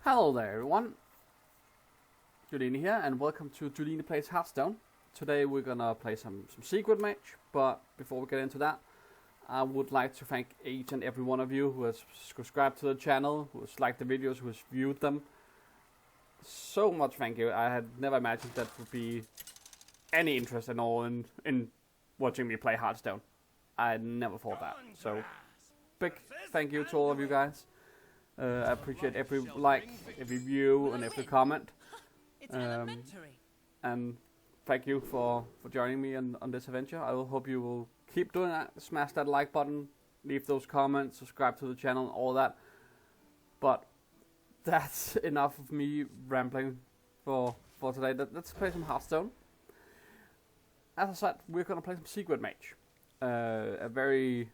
Hello there everyone, Juline here and welcome to Juline Plays Hearthstone. Today we're gonna play some Secret Mage, but before we get into that, I would like to thank each and every one of you who has subscribed to the channel, who has liked the videos, who has viewed them. So much thank you. I had never imagined that would be any interest at all in watching me play Hearthstone. I never thought that. So big thank you to all of you guys. I appreciate every like, every view, and every comment. And thank you for joining me on this adventure. I will hope you will keep doing that. Smash that like button, leave those comments, subscribe to the channel, all that. But that's enough of me rambling for today. Let's play some Hearthstone. As I said, we're gonna play some Secret Mage. A very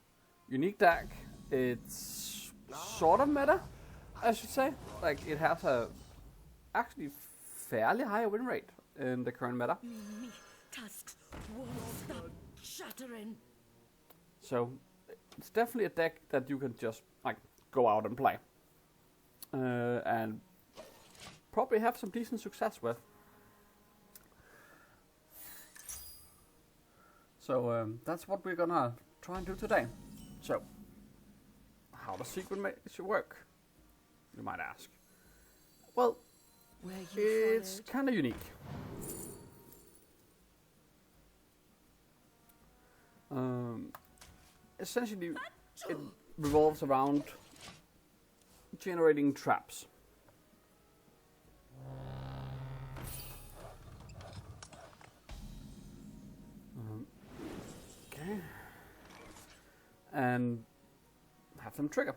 unique deck. It's sort of meta, I should say. Like, it has a actually fairly high win rate in the current meta. Tusks won't stop shattering. So it's definitely a deck that you can just like go out and play, and probably have some decent success with. So that's what we're gonna try and do today. So, how does Secret Mage work, you might ask? Well, it's kind of unique. Essentially, it revolves around generating traps. Okay. And have them trigger.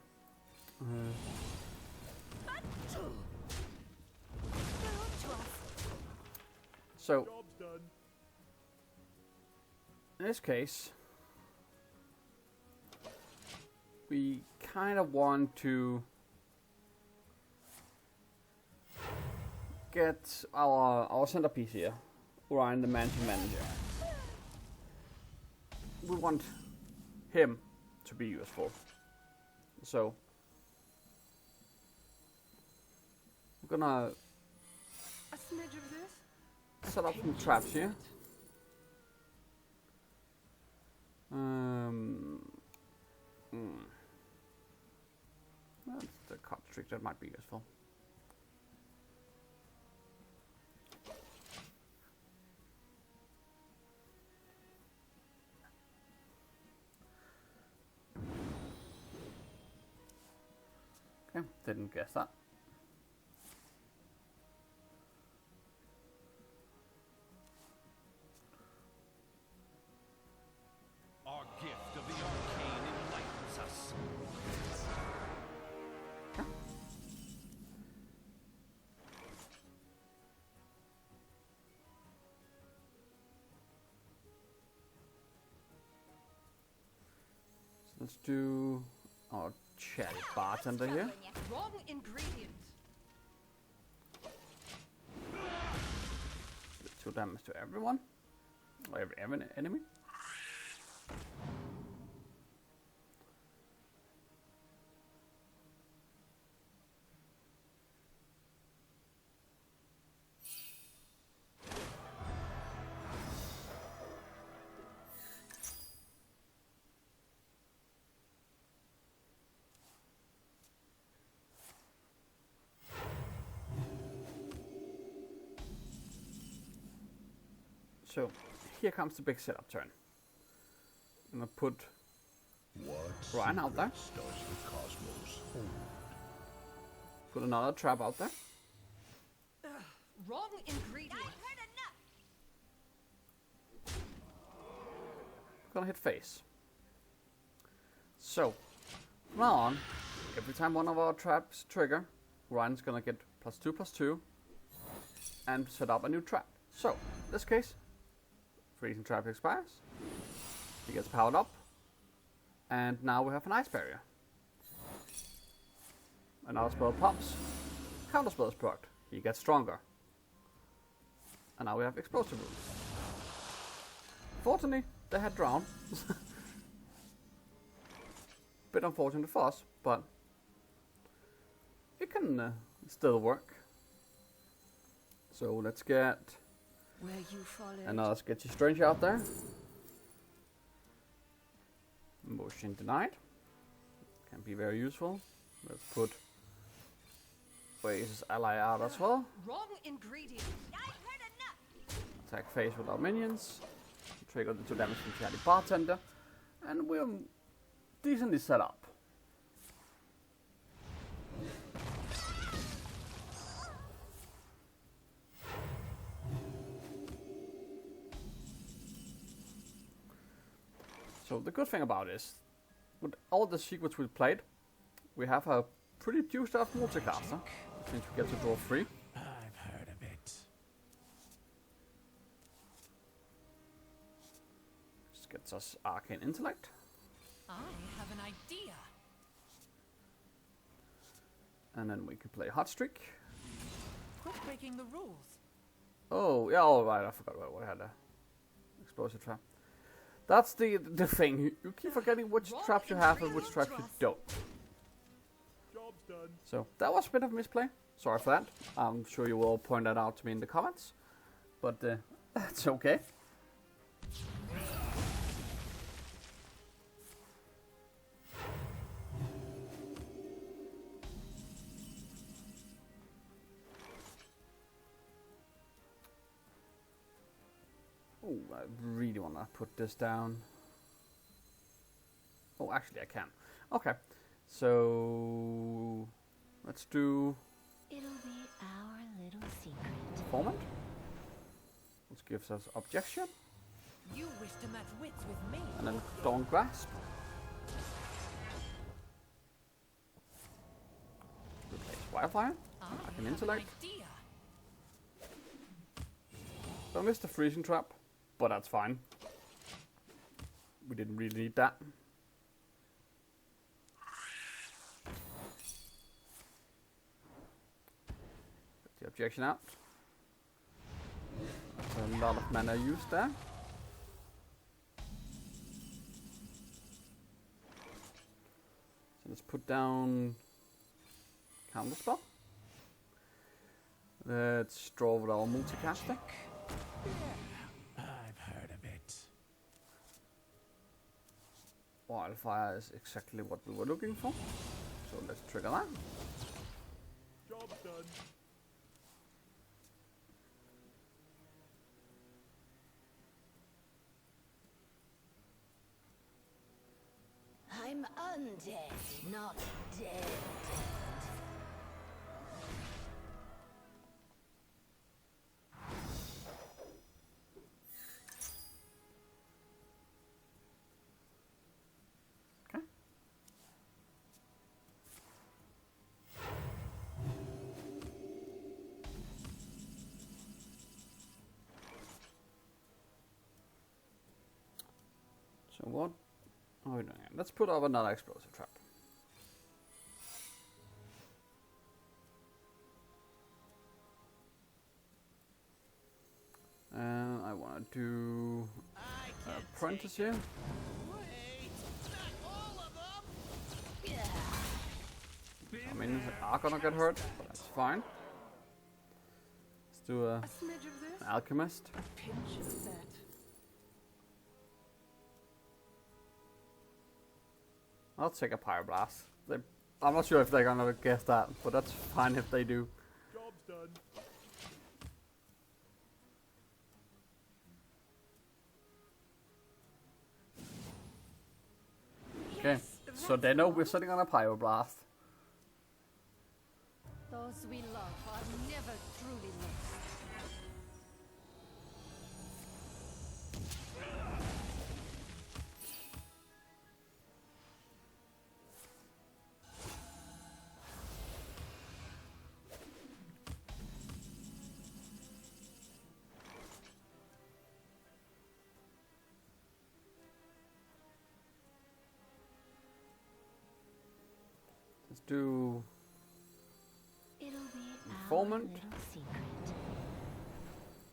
So, in this case, we kind of want to get our centerpiece here, Orion the Mansion Manager. We want him to be useful. So we're gonna set up some traps here. That's the card trick that might be useful. Okay, didn't guess that. Our gift of the arcane enlightens us. Okay. So let's do our cherry bartender here. Wrong ingredient. 2 damage to everyone, or every enemy. So, here comes the big setup turn. I'm gonna put Ryan out there. Put another trap out there. Wrong ingredient. Gonna hit face. So, from now on, every time one of our traps trigger, Ryan's gonna get +2/+2 and set up a new trap. So, in this case, freezing trap expires, he gets powered up, and now we have an ice barrier. Another spell pops, counter spell is procced, he gets stronger. And now we have explosive runes. Fortunately, they had drowned. Bit unfortunate for us, but it can still work. So let's get Where you followed. another sketchy stranger out there. Motion denied. Can be very useful. Let's put Oasis ally out as well. Wrong ingredient. I've heard enough. Attack phase with our minions. Trigger the 2 damage from Charlie Bartender. And we're decently set up. So the good thing about it is, with all the secrets we've played, we have a pretty juiced up multicaster, since we get to draw 3. I've heard of it. This gets us Arcane Intellect. I have an idea. And then we can play Hot Streak. Quit breaking the rules. Oh, yeah, alright, I forgot about what I had a explosive trap. That's the thing, you keep forgetting which traps you have and which traps you don't. Job's done. So, that was a bit of a misplay. Sorry for that. I'm sure you will point that out to me in the comments. But, that's okay. Oh, I really want to put this down. Oh, actually I can. Okay, so let's do It'll be our little secret. Formant, which gives us Objection, You wish to match wits with me. and then Dawn Grasp. Replace Wildfire. I can Intellect. Idea. So I missed the Freezing Trap, but that's fine. We didn't really need that. Get the Objection out. That's a lot of mana used there. So let's put down Counterspell. Let's draw with our multicaster. I've heard of it. Wildfire is exactly what we were looking for. So let's trigger that. Job's done. I'm undead, not dead. Okay. So what are we doing? Let's put up another explosive trap. And I want to do Apprentice here. I mean, they are gonna get hurt, but that's fine. Let's do A smidge of this, an Alchemist. a pinch of that. I'll take a Pyroblast. I'm not sure if they're gonna guess that, but that's fine if they do. Job's done. Okay, so they know we're sitting on a Pyroblast. Those we love are never truly lost. Let's do It'll be Informant. our little secret.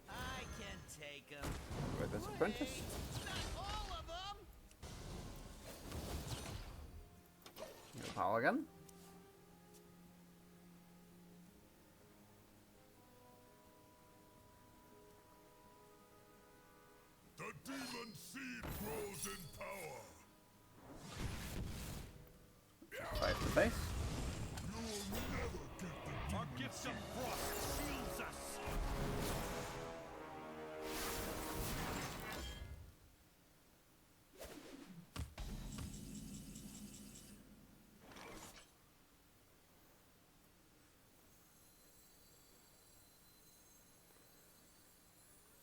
I can take them. with this Apprentice. Not all of them. New power again. seed grows in power. Right to the face. You will never get the Our gift of frost shields us.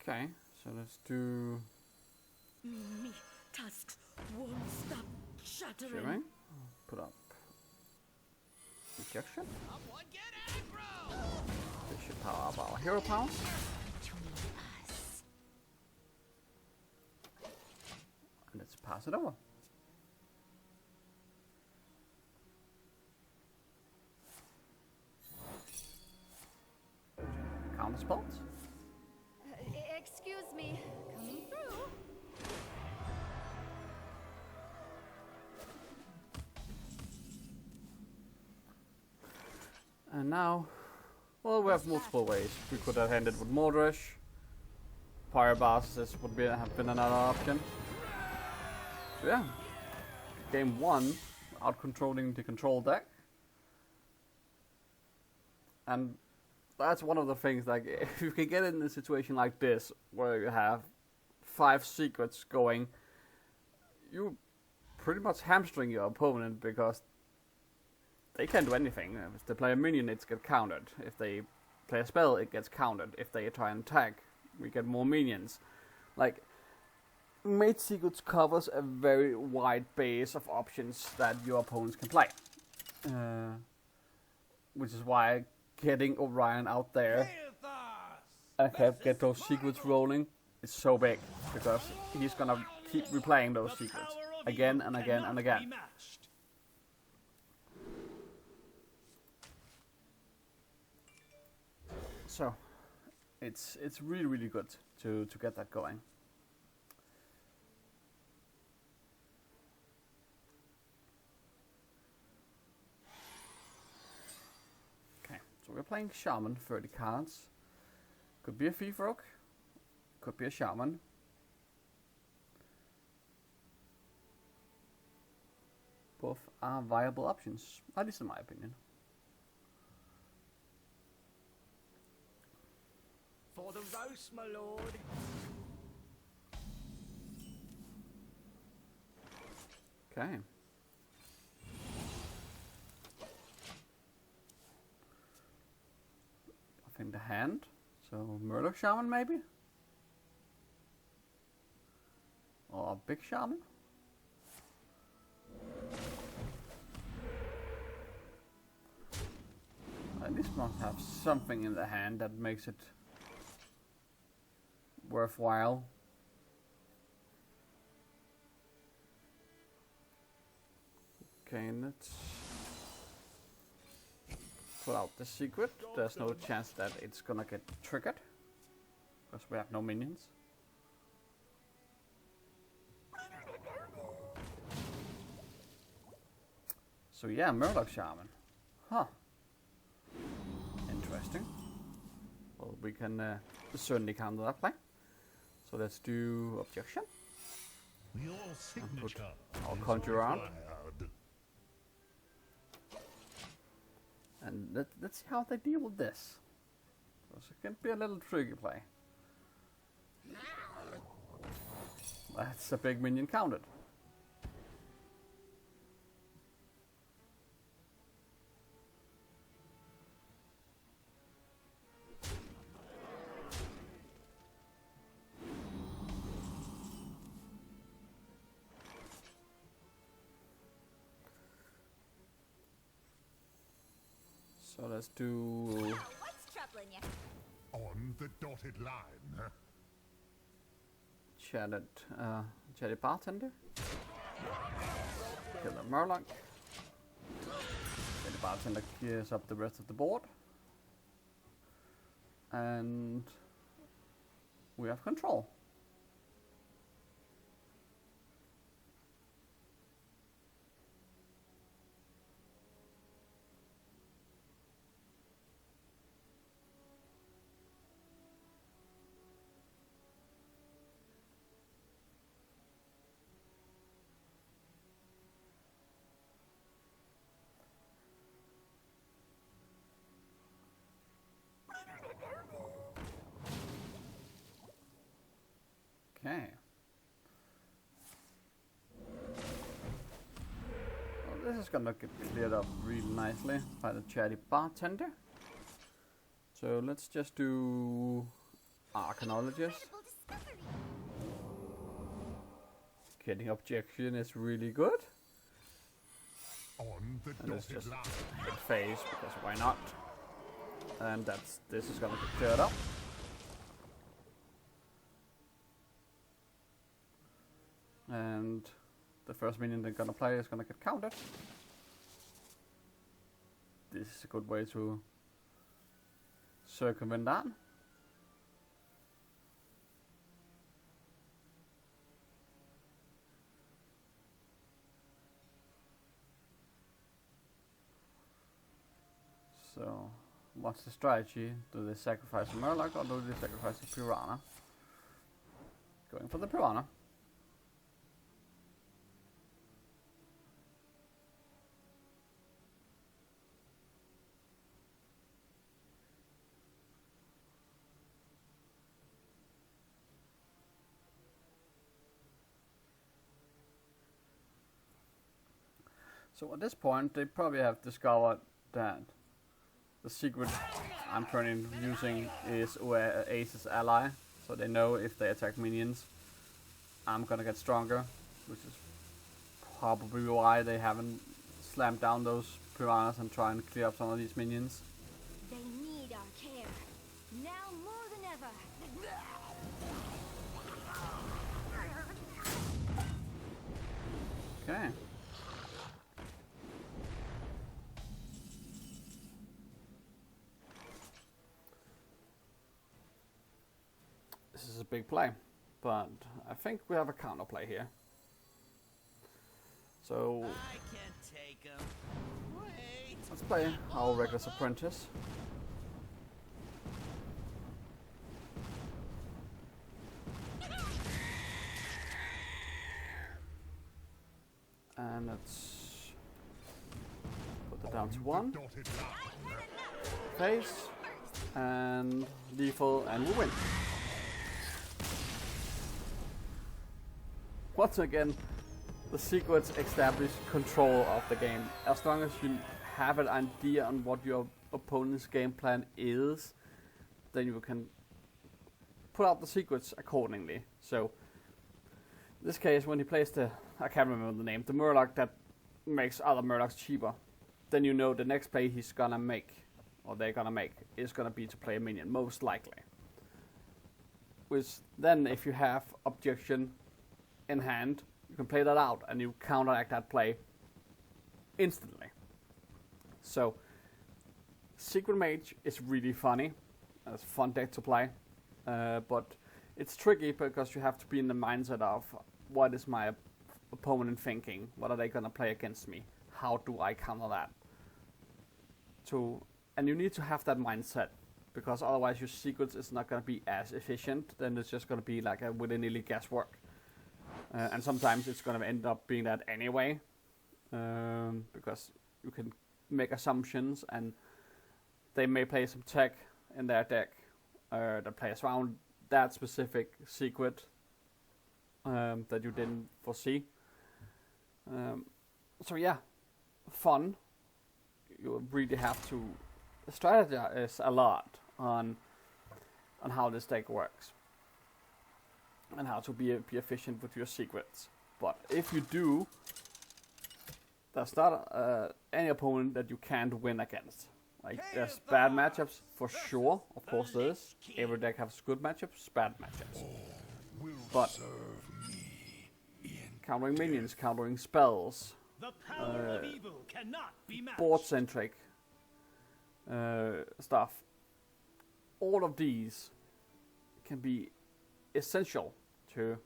Okay, so let's do Me tusks won't stop shattering. Shearing. Put up Injection. Someone get aggro! This should power up our hero power. Between us. And let's pass it over. Counter spells. Excuse me, coming through. And now, well, we have multiple ways. We could have ended with Mordresh. Fire Bastards would have been another option. So yeah, game 1, out controlling the control deck. And that's one of the things, like, if you can get in a situation like this, where you have 5 secrets going, you pretty much hamstring your opponent, because they can't do anything. If they play a minion, it gets countered. If they play a spell, it gets countered. If they try and attack, we get more minions. Like, Mage Secrets covers a very wide base of options that your opponents can play. Which is why getting Orion out there and get those secrets rolling is so big, because he's gonna keep replaying those secrets again and again and again. So it's really good to get that going. Okay, so we're playing Shaman, 30 cards. Could be a Thief Rogue, could be a Shaman. Both are viable options, at least in my opinion. For the roast, my lord. Okay. I think the hand. So Murloc Shaman maybe? Or a big Shaman? At least must have something in the hand that makes it worthwhile. Okay, let's put out the secret. There's no chance that it's gonna get triggered, because we have no minions. So yeah, Murloc Shaman. Huh. Interesting. Well, we can certainly counter that play. So let's do Objection. Your And put signature our is Conjure on. required. And let's see how they deal with this. Because it can be a little tricky play. That's a big minion counted. So let's do What's troubling you? On the dotted line, huh? Chatted Bartender. Kill the Murloc. Chatted Bartender clears up the rest of the board. And we have control. Okay. Well, this is gonna get cleared up really nicely by the chatty bartender. So let's just do archaeologist. Getting objection is really good. On the And let's dotted just line. hit phase because why not? And this is gonna get cleared up. And the first minion they're gonna play is gonna get countered. This is a good way to circumvent that. So, what's the strategy? Do they sacrifice a Murloc or do they sacrifice a Piranha? Going for the Piranha. So at this point, they probably have discovered that the secret I'm currently using is Ace's ally, so they know if they attack minions, I'm gonna get stronger, which is probably why they haven't slammed down those piranhas and try and clear up some of these minions. They need our care. Now more than ever. Okay. This is a big play, but I think we have a counter play here. So I can't take him. Wait. let's play our Reckless Apprentice. And let's put that down to 1. Dotted line. Face and lethal, and we win. Once again, the secrets establish control of the game. As long as you have an idea on what your opponent's game plan is, then you can put out the secrets accordingly. So, in this case, when he plays I can't remember the name, the Murloc that makes other Murlocs cheaper, then you know the next play he's gonna make, or they're gonna make, is gonna be to play a minion, most likely. Which then, if you have objection in hand, you can play that out and you counteract that play instantly. So, Secret Mage is really funny. It's a fun deck to play, but it's tricky because you have to be in the mindset of what is my opponent thinking? What are they gonna play against me? How do I counter that? And you need to have that mindset, because otherwise your secrets is not gonna be as efficient. Then it's just gonna be like a willy-nilly guesswork. And sometimes it's going to end up being that anyway, because you can make assumptions and they may play some tech in their deck that plays around that specific secret that you didn't foresee. So yeah, fun. You really have to strategize a lot on how this deck works and how to be efficient with your secrets. But if you do, there's not any opponent that you can't win against. Like, there's bad matchups for sure, of course there is. Every deck has good matchups, bad matchups. But countering minions, countering spells, The power of evil cannot be matched. board-centric stuff, all of these can be essential to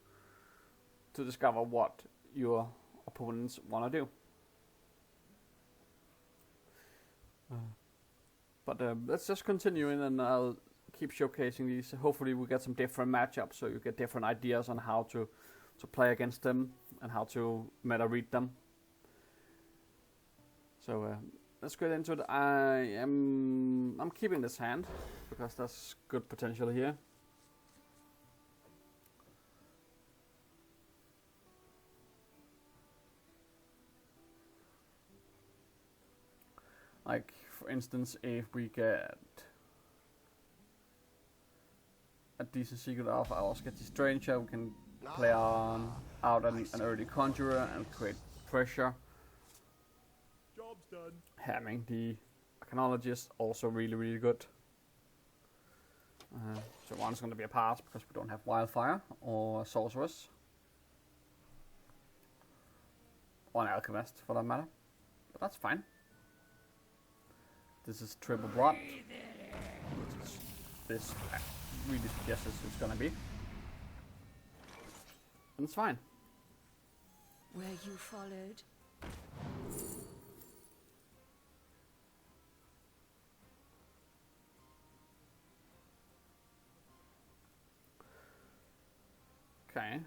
discover what your opponents want to do. But let's just continue and I'll keep showcasing these. Hopefully we get some different matchups so you get different ideas on how to play against them and how to meta read them. So let's get into it. I'm keeping this hand, because there's good potential here. Like, for instance, if we get a decent secret of our Sketchy Stranger, we can play out an early Conjurer and create pressure. Job's done. Having the Arcanologist also really good. So one's going to be a pass because we don't have Wildfire or Sorceress. Or an Alchemist for that matter. But that's fine. This is triple blood. Which is this really suggests it's going to be. And it's fine. Where you followed. Okay.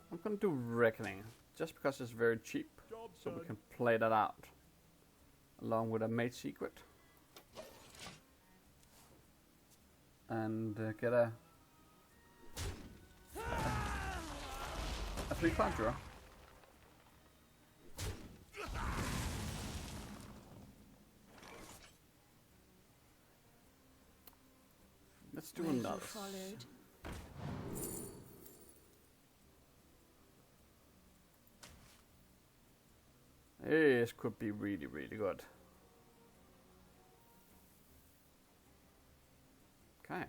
I'm gonna do Reckoning, just because it's very cheap, Job's so done. we can play that out along with a Mage Secret and get a 3 Conjurer. Let's do Where you another. followed. This could be really good. Okay.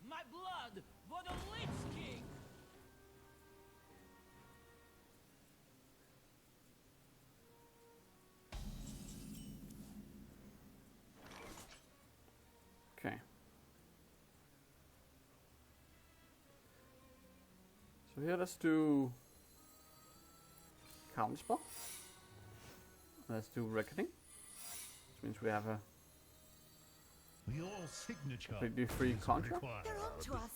My blood for the Lich King! Okay. So here let's do Counterspell. Let's do Reckoning. Which means we have a Your signature completely free is Conjurer. required. They're on to us.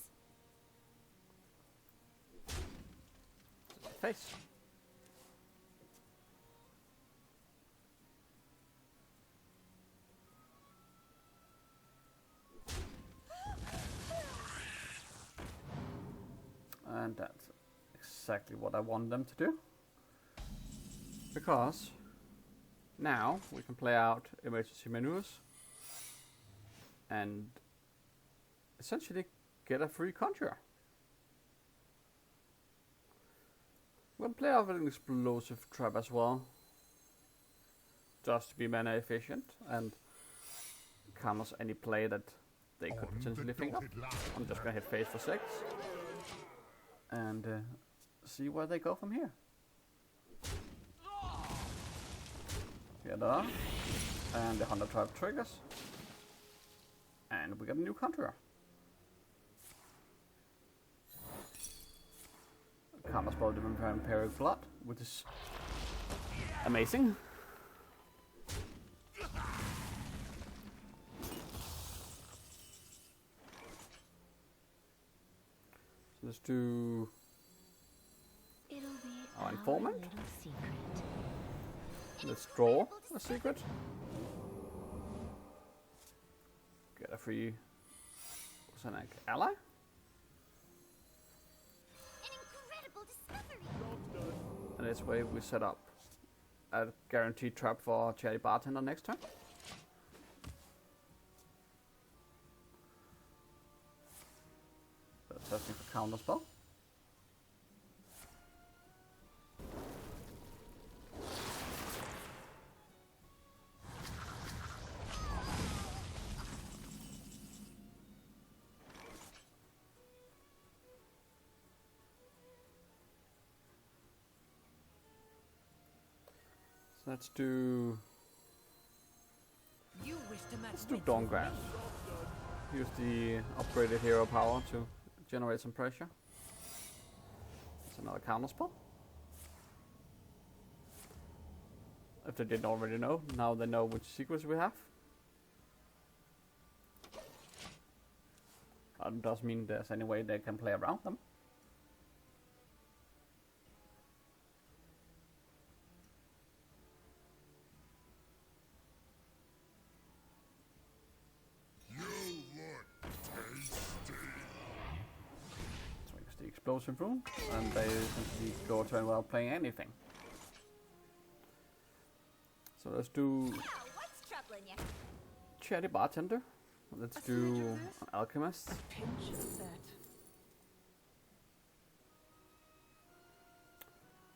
Face. And that's exactly what I want them to do. Because now we can play out emergency maneuvers and essentially get a free Conjurer. We'll play out an explosive trap as well, just to be mana efficient and counters any play that they could On the potentially think of. dotted line. I'm just gonna hit face for 6 and see where they go from here. Here they are, and the 100 trap triggers, and we get a new Conjurer. Counterspell the Vampiric Blood, which is amazing. So let's do It'll be our informant. little secret. Let's draw a secret. Get a free Oceanic ally. An incredible discovery. Job's done. And this way we set up a guaranteed trap for Cherry Bartender next turn. So testing for counterspell. So let's do You wish to match let's do wits. Dawngrasp. Use the upgraded hero power to generate some pressure. It's another counterspell. If they didn't already know, now they know which secrets we have. But doesn't mean there's any way they can play around them. Swings the explosive room, and they simply go turn without playing anything. So let's do What's troubling you? Chatty Bartender. Let's do Alchemist. Pinch of that.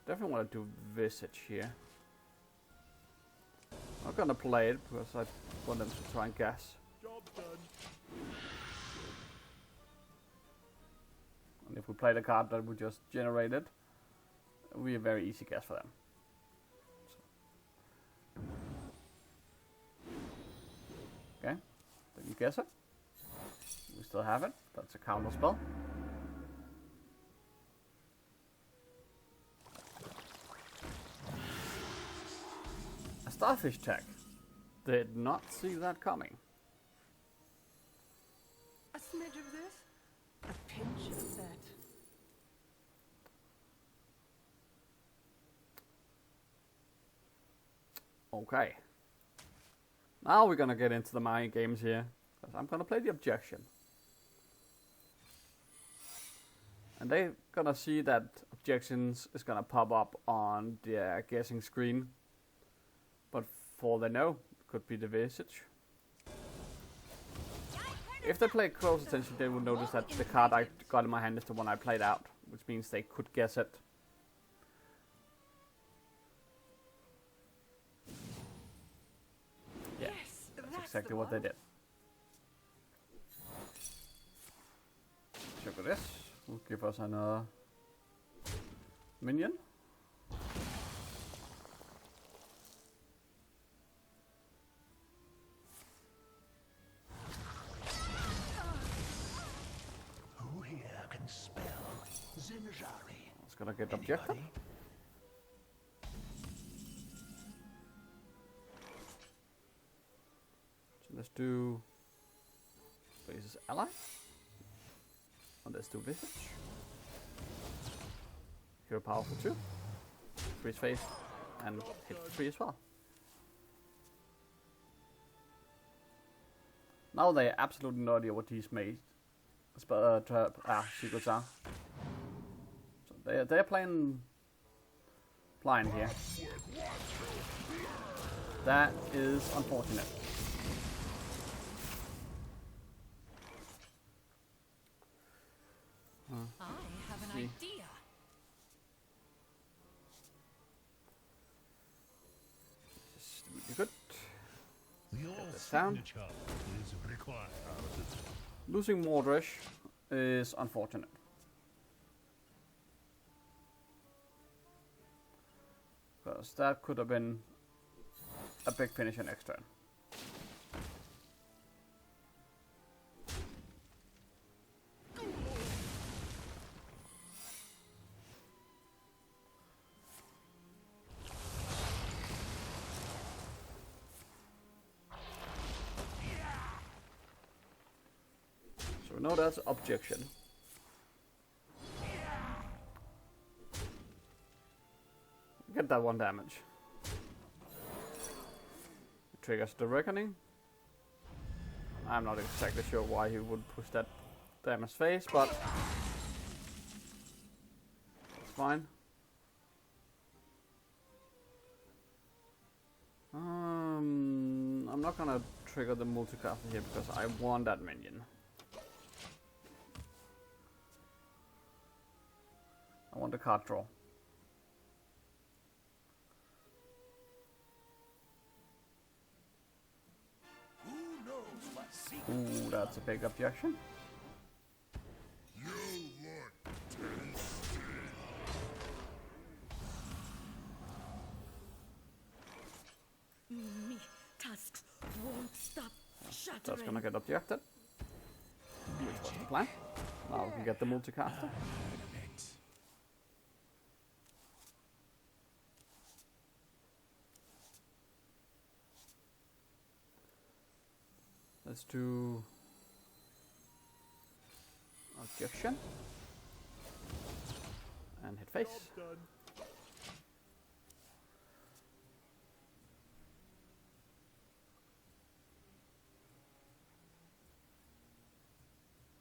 Definitely want to do Visage here. I'm not gonna play it because I want them to try and guess. Job's done. And if we play the card that we just generated, it will be a very easy guess for them. Okay, then you guess it. We still have it. That's a counter spell. A starfish tag. Did not see that coming. A smidge of this, a pinch of that. Okay. Now we're gonna get into the mind games here. Because I'm gonna play the objection. And they're gonna see that objections is gonna pop up on their guessing screen. But for they know, it could be the Visage. If they play close attention, they will notice that the card I got in my hand is the one I played out, which means they could guess it. Yeah, Yes, that's exactly what they did. Check with this. Will give us another minion. Who here can spell Zinjari? It's gonna get objected. Anybody? So let's do Basis Ally. And let's do Visage. Hero power for 2. Freeze face and hit for 3 as well. Now they have absolutely no idea what these Mage secrets are. So they're playing blind here. That is unfortunate. I have an See. idea. This is really good. Your this down. signature is required. Losing Mordresh is unfortunate. Because that could have been a big finish in next turn. So we know that's objection. Get that 1 damage. Triggers the Reckoning. I'm not exactly sure why he would push that damage phase, but it's fine. I'm not gonna trigger the multicaster here because I want that minion. I want the card draw. Ooh, that's a big objection. Me tusks won't stop shattering. That's gonna get objected. Which was the plan. Now we can get the multicaster. Let's do Objection. And hit face. Job's done.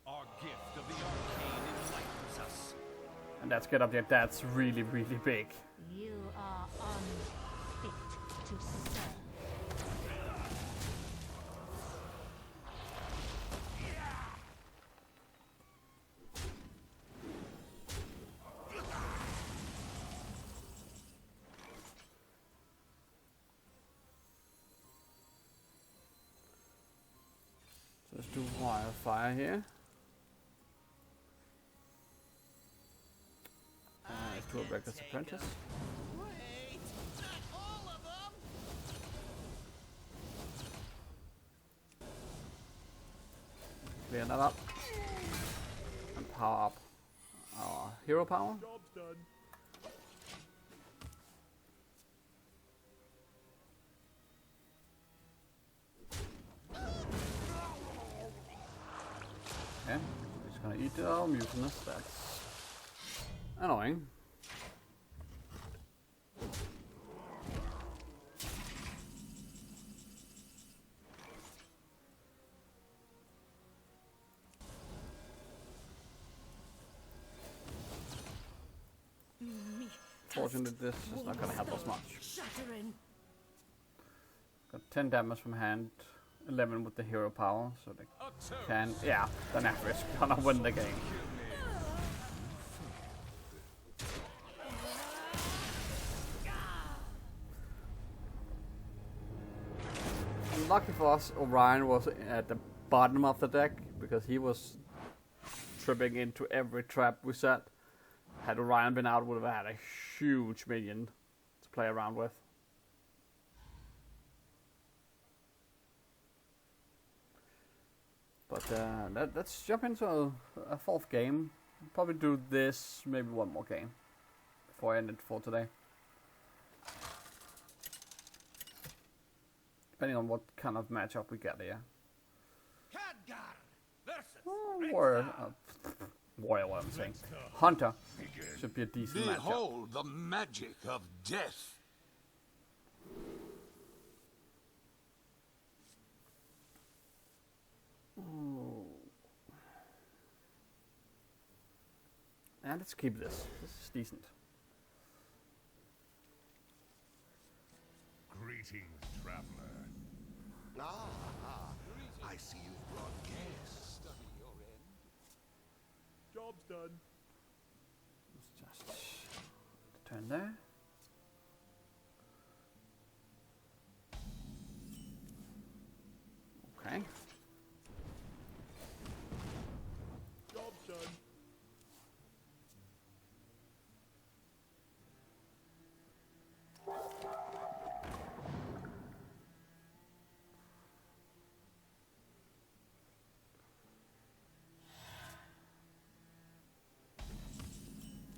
Our gift of the arcane enlightens us. And that's good object. That's really, really big. You are unfit to serve. So let's do wildfire here. Let's do a Reckless Apprentice. Wait, not all of them. Clear that up. And power up our hero power. Job's done. Okay, he's gonna eat our mutinous. That's annoying. Fortunately, this is not gonna help us much. Shattering. Got 10 damage from hand, 11 with the hero power, so they A toast. can. Yeah, the Nefris gonna win the game. And lucky for us, Orion was at the bottom of the deck because he was tripping into every trap we set. Had Orion been out, would have had a huge minion to play around with. But let's jump into a fourth game. Probably do this, maybe one more game before I end it for today. Depending on what kind of matchup we get here. Khadgar versus Warrior, Warrior, what I'm saying. Hunter should be a decent matchup. Behold the magic of death. And let's keep this. This is decent. Greetings, traveler. I see you've brought guests. Job's done. Let's just turn there. Okay. Job's done.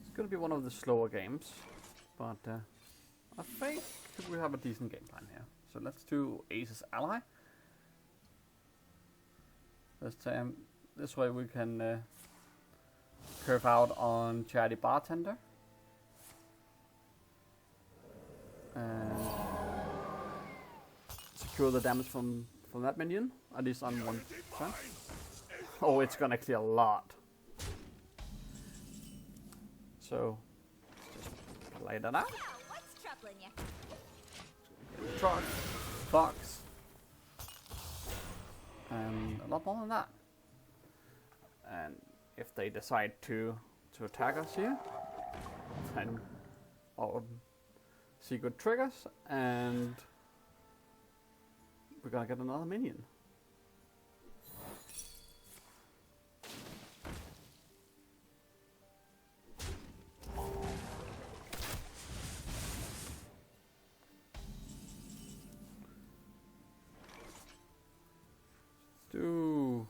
It's gonna be one of the slower games, but I think we have a decent game plan here. So let's do Ace's Ally. This way we can curve out on Chatty Bartender. And secure the damage from that minion, at least on one turn. Oh, it's gonna clear a lot. So, let's just play that out. What's troubling you? Truck, box, and a lot more than that. And if they decide to attack us here, then our secret triggers, and we're gonna get another minion. Do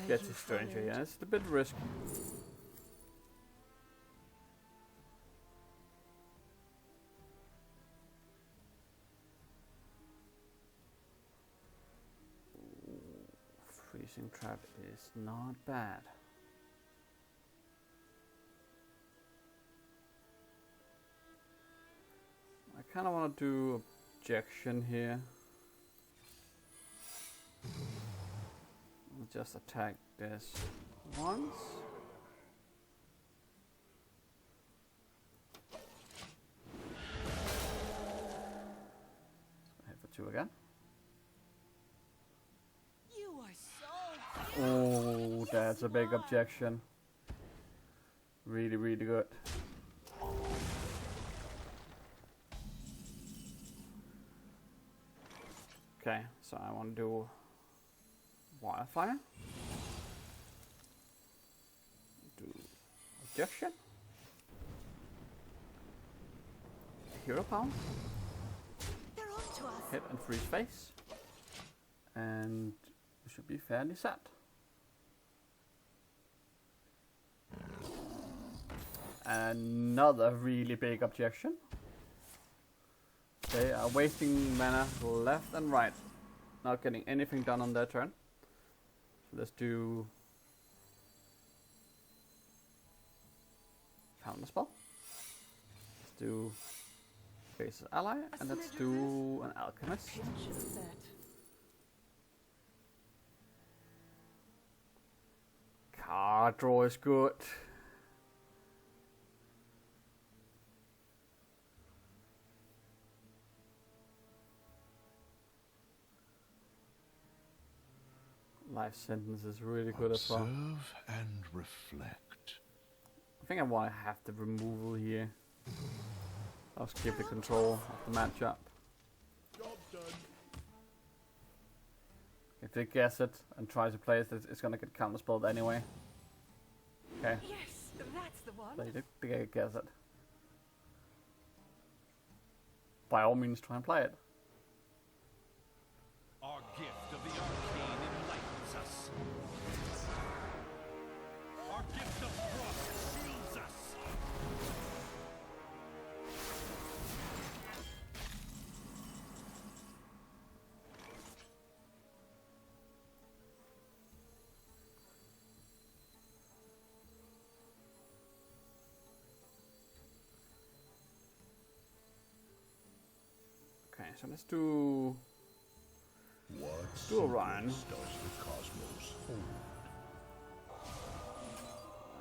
get to stranger, yeah, it's a bit risky. Freezing trap is not bad. kind of want to do objection here. I'll just attack this once. Hit for 2 again. You are so Oh, that's a big objection. Really, really good. Okay, so I want to do wildfire. Do objection. Hero pound. they're on to us. Hit and freeze face. And we should be fairly set. Another really big objection. They are wasting mana left and right. Not getting anything done on their turn. So let's do counter spell. Let's do base ally, and let's do an alchemist. Card draw is good. Life sentence is really good as well. Observe and reflect. I think I want to have the removal here. I'll skip the control of the matchup. Job done. If they guess it and try to play it, it's gonna get counterspelled anyway. Okay, Yes, that's the one. they guess it. By all means, try and play it. Our gift of the arcane enlightens us. Our gift of frost shields us. Okay, so let's do What Do Orion. secrets does the cosmos hold?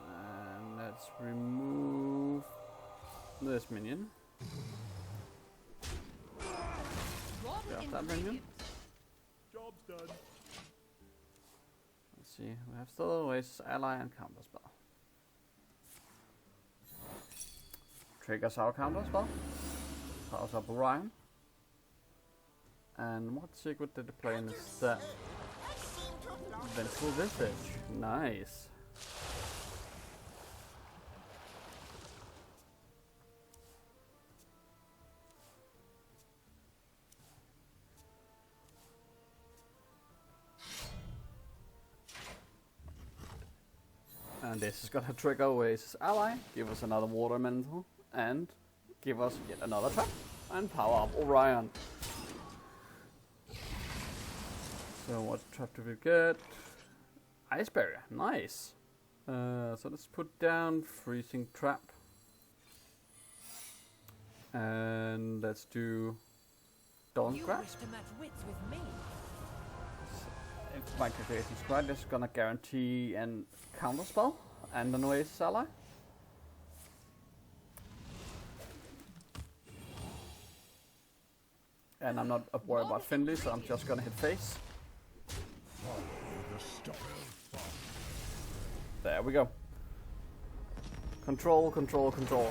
And let's remove this minion. Rob Got that minion. Job's done. Let's see, we have still always ally and counter spell. Triggers our counter spell. Powers up Orion. And what secret did it play instead? Vengeful Visage. Nice. And this is gonna trigger Oasis Ally, give us another water elemental, and give us yet another trap, and power up Orion. So what trap do we get? Ice Barrier, nice. So let's put down Freezing Trap. And let's do Dawn You Grasp. wish to match wits with me. If my calculation is right, it's gonna guarantee an counter spell and an Oasis Ally. And I'm not worried about Finley, so I'm just gonna hit face. Follow the star. There we go. Control, control, control.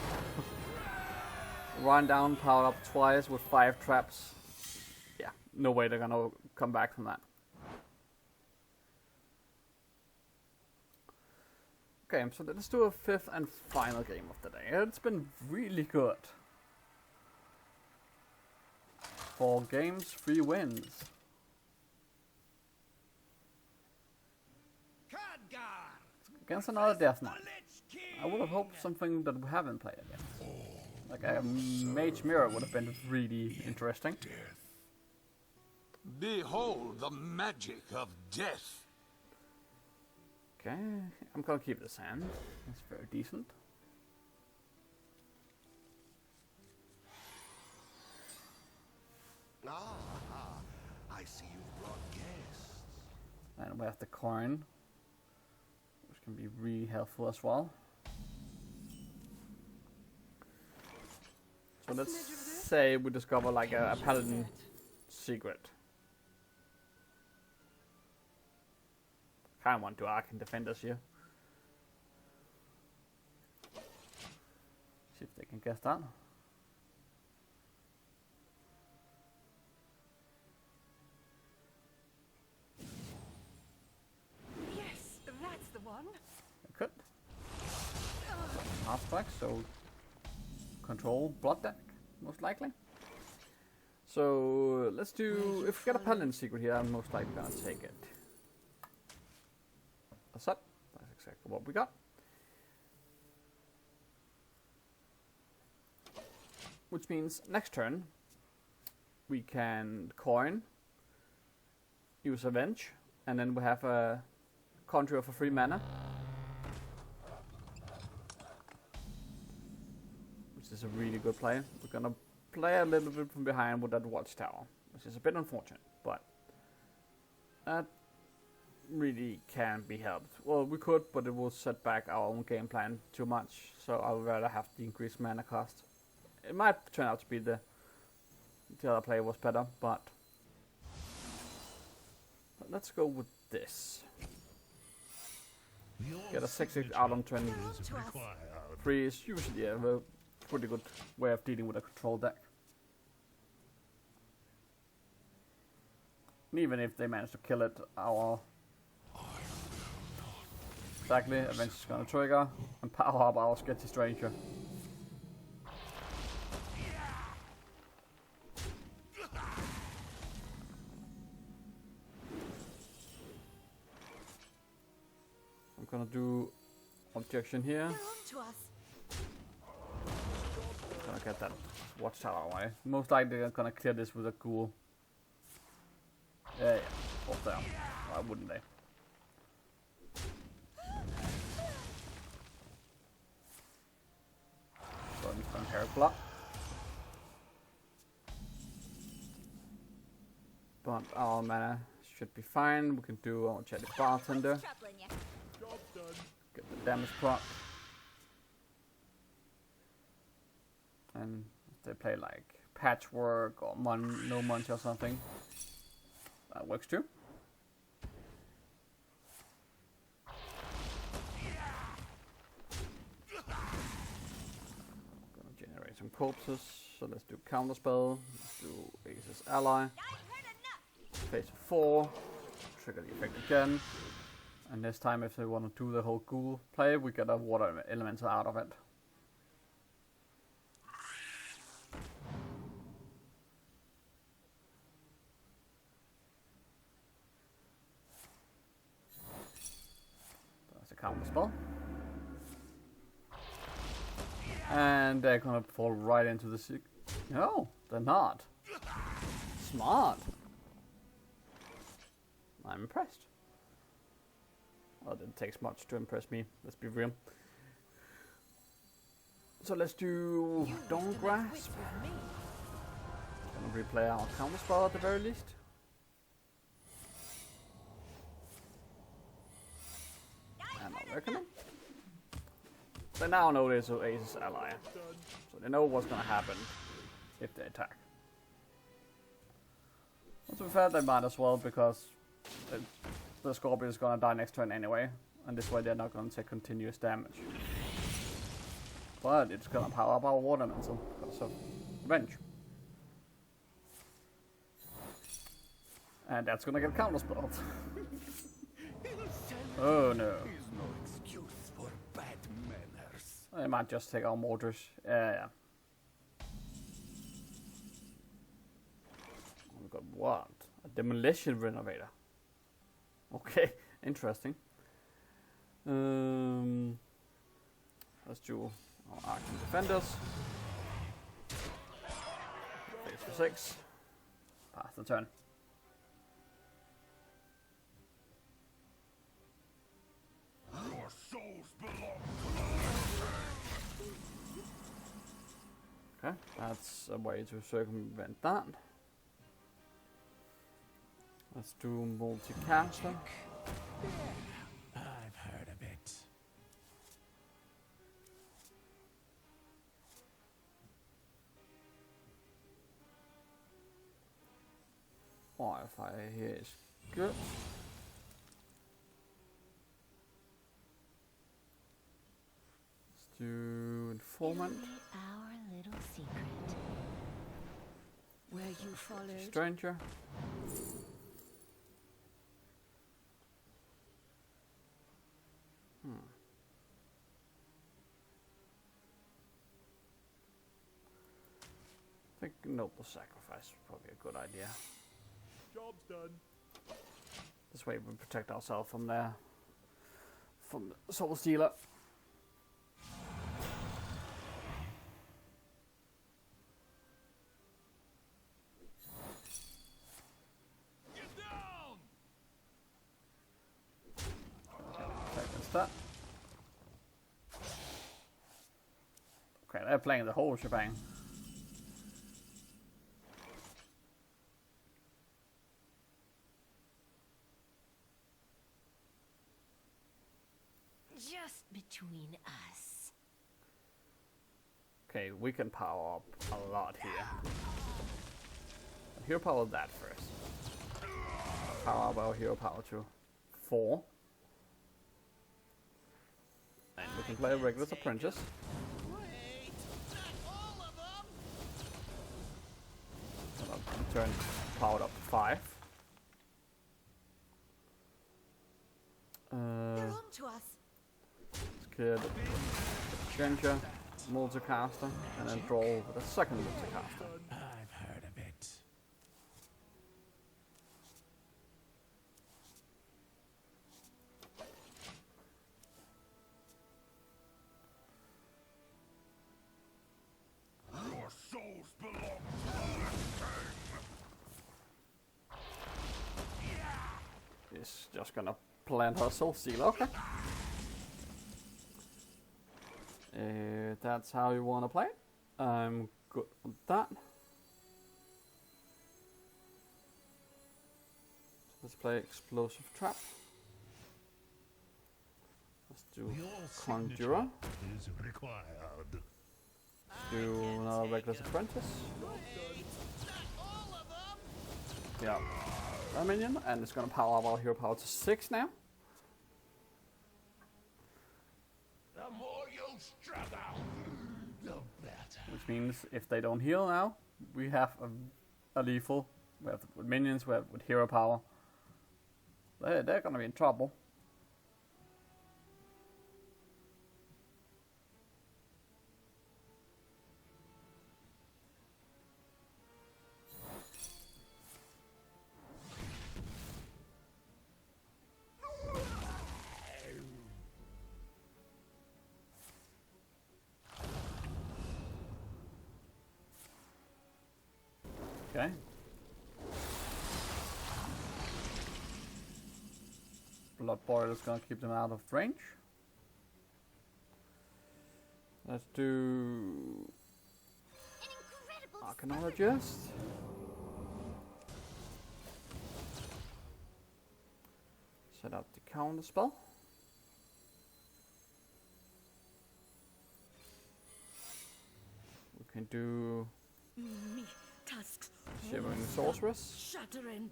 Run down, powered up twice with 5 traps. Yeah, no way they're gonna come back from that. Okay, so let's do a 5th and final game of the day. It's been really good. 4 games, 3 wins. Against another Death Knight. I would have hoped something that we haven't played against. Like a Mage Mirror would have been really interesting. Behold the magic of death. Okay, I'm gonna keep this hand. It's very decent. see you've brought guests. And we have the coin, which can be really helpful as well. So let's say we discover like a paladin secret. Kind of want to Arcane Defenders here. See if they can guess that. Yes, that's the one. They could. Half strike, so control blood deck, most likely. So let's do. If we get a paladin secret here, I'm most likely gonna take it. That's it. That's exactly what we got. Which means next turn we can coin, use Avenge, and then we have a conjure for 3 mana. Which is a really good play. We're gonna play a little bit from behind with that watchtower, which is a bit unfortunate, but that really can't be helped. Well, we could, but it will set back our own game plan too much, so I would rather have the increased mana cost. It might turn out to be the other play was better, but let's go with this. Get a 6-6 out on turn 3 is usually a pretty good way of dealing with a control deck. And even if they manage to kill it, our exactly, Avenge is gonna trigger and power up our Sketchy Stranger. I'm gonna do objection here. They're on to us. Gonna get that watchtower away. Most likely they're gonna clear this with a ghoul. Yeah, off there. Why wouldn't they? So I'm just gonna hair block. But our mana should be fine. We can do our Jetty Bartender. Job's done. Get the damage proc. And if they play like Patchwork or No Munch or something, that works too. Gonna generate some corpses, so let's do Counterspell. Let's do Ace's Ally. Phase 4, trigger the effect again. And this time, if they want to do the whole ghoul play, we get a water elemental out of it. That's a counter spell. And they're gonna fall right into the sea. No, they're not. Smart. I'm impressed. Well, it takes much to impress me, let's be real. So let's do Dawn Grasp. Gonna replay our counter spell at the very least. And I'll recommend. They now know there's an Ace's Ally, so they know what's gonna happen if they attack. Well, to be fair, they might as well, because the Scorpion is gonna die next turn anyway, and this way they're not gonna take continuous damage. But it's gonna power up our water elemental because of Revenge. And that's gonna get counterspelled. Oh no. Is no excuse for bad manners. They might just take our mortars. Yeah. We got what? A demolition renovator. Okay, interesting. Let's do our Arcane Defenders. Phase for 6. Pass the turn. Your souls belong Okay, that's a way to circumvent that. Let's do multicaster. I've heard of it. Wildfire here is good. Let's do informant. Our little secret. Were you followed? Stranger. I think noble sacrifice is probably a good idea. Job's done. This way we protect ourselves from the soul stealer. Get down! Against that. Okay, they're playing the whole shebang. Just between us. Okay, we can power up a lot here. Hero power that first. Power up our hero power to 4. And we can play a regular apprentice. Wait, not all of them. And turn powered up to 5. They're on to us. Let's clear the Ginger, multicaster, and then draw with a second multicaster. I've heard of it. Your souls belong to the king. He's just gonna plant her soul stealer, okay. That's how you wanna play it. I'm good with that. Let's play explosive trap. Let's do conjurer. Is required. Let's do another regular apprentice. Wait, not all of them. Yeah, that minion, and it's gonna power up our hero power to 6 now. The more you struggle, the better. Which means if they don't heal now, we have a lethal. We have with minions, we have with hero power. They're gonna be in trouble. Okay. Blood Boil is gonna keep them out of range. Let's do Arcanologist. Set up the counter spell. We can do Me tusks. Shivering Sorceress. Shattering.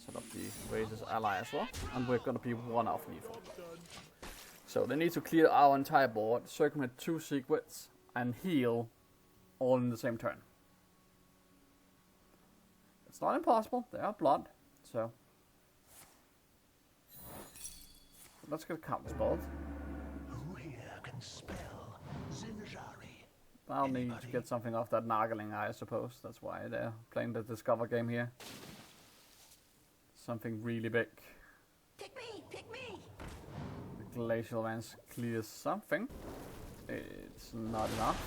Set up the Razor's ally as well. And we're gonna be 1 off lethal. Done. So they need to clear our entire board, circumvent 2 secrets, and heal all in the same turn. It's not impossible, they are blood, so let's get a counter spell. Who here can spell Zinjari? I'll need to get something off that Nargling eye, I suppose. That's why they're playing the Discover game here. Something really big. Pick me! Pick me! The Glacial Lance clears something. It's not enough.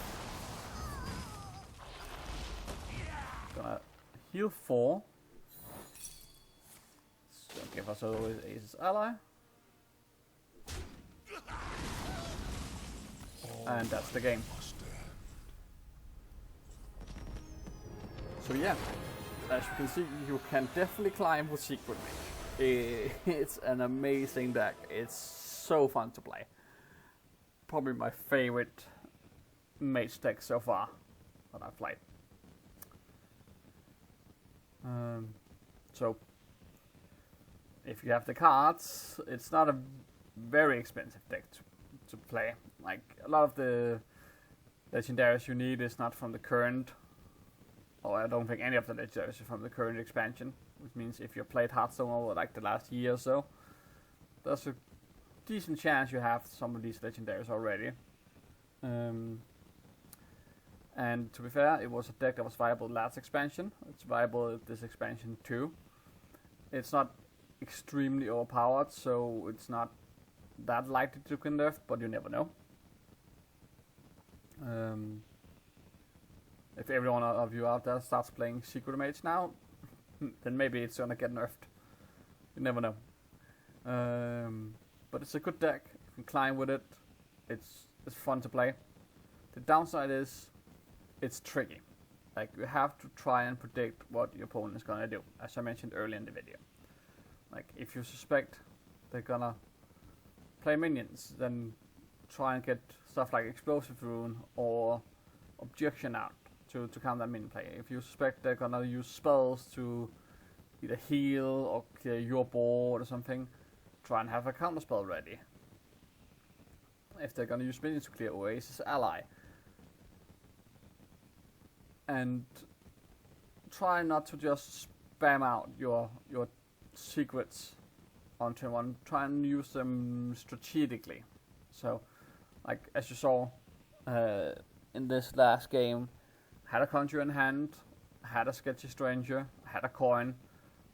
Gonna heal 4. So give us always Ace's ally. And that's the game. So yeah, as you can see, you can definitely climb with Secret Mage. It's an amazing deck. It's so fun to play. Probably my favorite Mage deck so far that I've played. So, if you have the cards, it's not a very expensive deck to play. Like, a lot of the legendaries you need is not from the current, or I don't think any of the legendaries are from the current expansion, which means if you played Hearthstone over like the last year or so, there's a decent chance you have some of these legendaries already. And to be fair, it was a deck that was viable last expansion. It's viable this expansion too. It's not extremely overpowered, so it's not that likely to get nerfed, but you never know. If every one of you out there starts playing Secret Mage now, then maybe it's gonna get nerfed. You never know. But it's a good deck. You can climb with it. It's fun to play. The downside is it's tricky. Like, you have to try and predict what your opponent is gonna do, as I mentioned earlier in the video. Like, if you suspect they're gonna play minions, then try and get stuff like Explosive Rune or Objection out to counter that minion play. If you suspect they're gonna use spells to either heal or clear your board or something, try and have a counter spell ready. If they're gonna use minions to clear Oasis Ally. And try not to just spam out your secrets on turn one. Try and use them strategically. So, like, as you saw in this last game, had a conjure in hand, had a sketchy stranger, had a coin,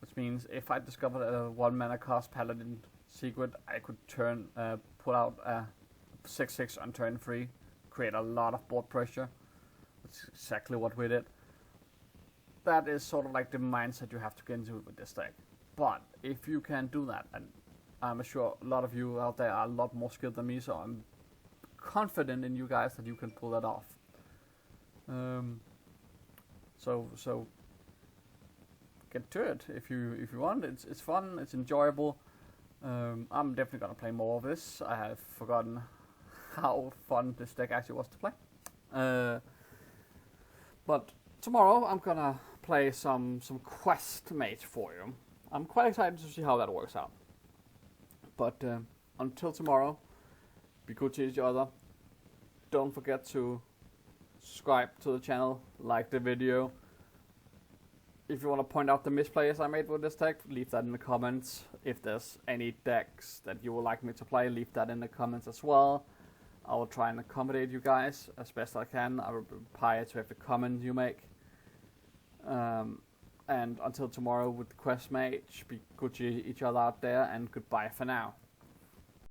which means if I discovered a 1 mana cost paladin secret, I could pull out a 6/6 on turn 3, create a lot of board pressure. That's exactly what we did. That is sort of like the mindset you have to get into with this deck. But if you can do that, and I'm sure a lot of you out there are a lot more skilled than me, so I'm confident in you guys that you can pull that off. So get to it if you want. It's fun. It's enjoyable. I'm definitely gonna play more of this. I have forgotten how fun this deck actually was to play. But tomorrow I'm gonna play some quest mage for you. I'm quite excited to see how that works out. But until tomorrow, be good to each other. Don't forget to subscribe to the channel, like the video. If you want to point out the misplays I made with this deck, leave that in the comments. If there's any decks that you would like me to play, leave that in the comments as well. I will try and accommodate you guys as best I can. I will reply to every comment you make. And until tomorrow with Quest Mage, be good to each other out there, and goodbye for now.